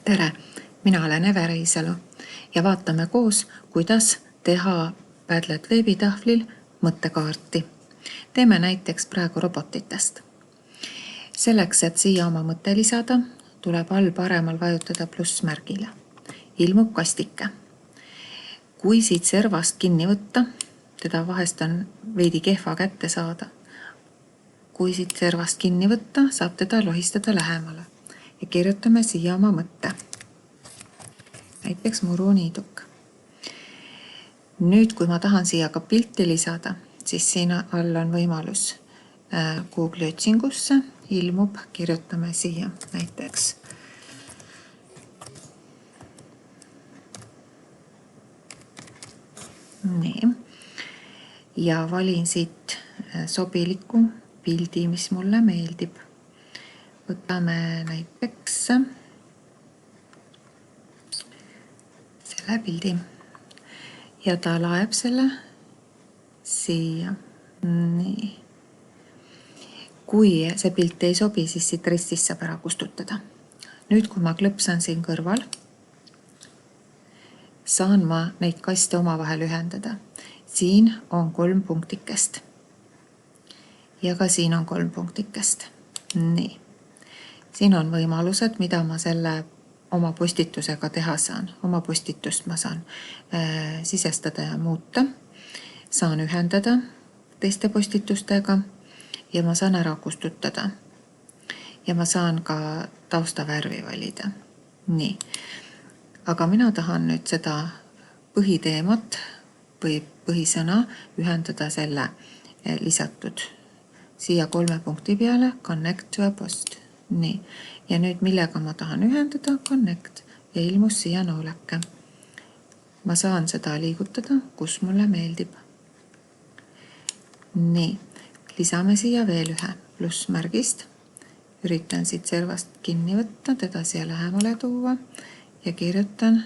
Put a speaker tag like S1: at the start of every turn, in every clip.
S1: Tere, mina olen Eve Reisalu ja vaatame koos, kuidas teha Padlet veebitahvlil mõttekaarti. Teeme näiteks praegu robotitest. Selleks, et siia oma mõtte lisada, tuleb all paremal vajutada plussmärgile. Ilmub kastike. Kui siit servast kinni võtta, teda vahest on veidi kehva kätte saada. Kui siit servast kinni võtta, saab teda lohistada lähemale ja kirjutame siia oma mõtte. Näiteks muruniiduk. Nüüd, kui ma tahan siia ka pilti lisada, siis siin all on võimalus Google'i otsingusse ilmub, kirjutame siia näiteks nii. Ja valin siit sobiliku pildi, mis mulle meeldib. Võtame näiteks selle pildi ja ta laeb selle siia. Nii. Kui see pilt ei sobi, siis siit ristist saab ära kustutada. Nüüd, kui ma klõpsan siin kõrval, saan ma neid kaste omavahel ühendada. Siin on 3 punktikest ja ka siin on 3 punktikest. Nii. Siin on võimalused, mida ma selle oma postitusega teha saan. Oma postitust ma saan sisestada ja muuta. Saan ühendada teiste postitustega ja ma saan ära kustutada. Ja ma saan ka taustavärvi valida. Nii. Aga mina tahan nüüd seda põhiteemat või põhisõna ühendada selle lisatud siia 3 punkti peale connect to a post. Nii. Ja nüüd millega ma tahan ühendada connect ja ilmus siia nooleke. Ma saan seda liigutada, kus mulle meeldib. Nii. Lisame siia veel ühe plussmärgist. Üritan siit servast kinni võtta, teda siia lähemale tuua ja kirjutan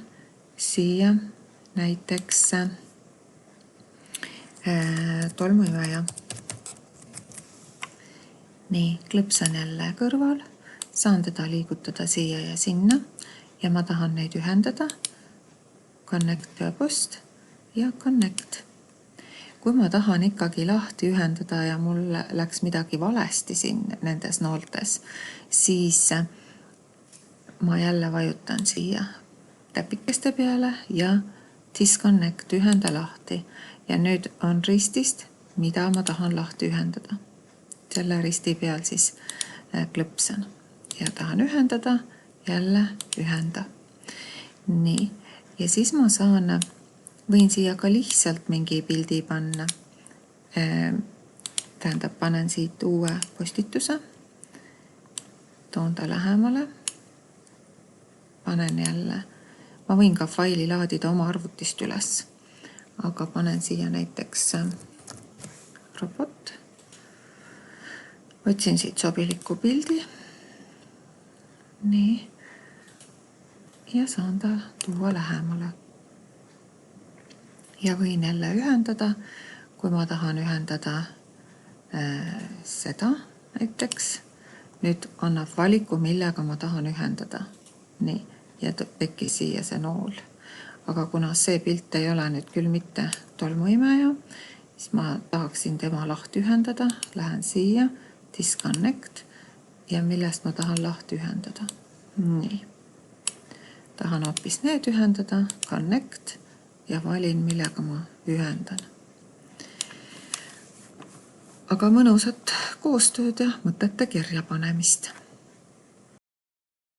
S1: siia näiteks tolmuimeja. Nii, klõpsan jälle kõrval, saan teda liigutada siia ja sinna ja ma tahan neid ühendada. Connect to a post ja connect. Kui ma tahan ikkagi lahti ühendada ja mul läks midagi valesti siin nendes nooltes, siis ma jälle vajutan siia täpikeste peale ja disconnect, ühenda lahti. Ja nüüd on ristist, mida ma tahan lahti ühendada. Selle risti peal siis klõpsan ja tahan ühendada, jälle ühenda. Nii. Ja siis ma võin siia ka lihtsalt mingi pildi panna. Tähendab, panen siit uue postituse, toon ta lähemale, panen jälle, ma võin ka faili laadida oma arvutist üles, aga panen siia näiteks robot, otsin siit sobiliku pildi, nii, ja saan ta tuua lähemale. Ja võin jälle ühendada, kui ma tahan ühendada seda näiteks. Nüüd annab valiku, millega ma tahan ühendada. Nii, ja tekkis siia see nool. Aga kuna see pilt ei ole nüüd küll mitte tolmuimeja, siis ma tahaksin tema lahti ühendada. Lähen siia, disconnect ja millest ma tahan lahti ühendada. Nii. Tahan hoopis need ühendada, connect ja valin, millega ma ühendan. Aga mõnusat koostööd ja mõtete kirja panemist.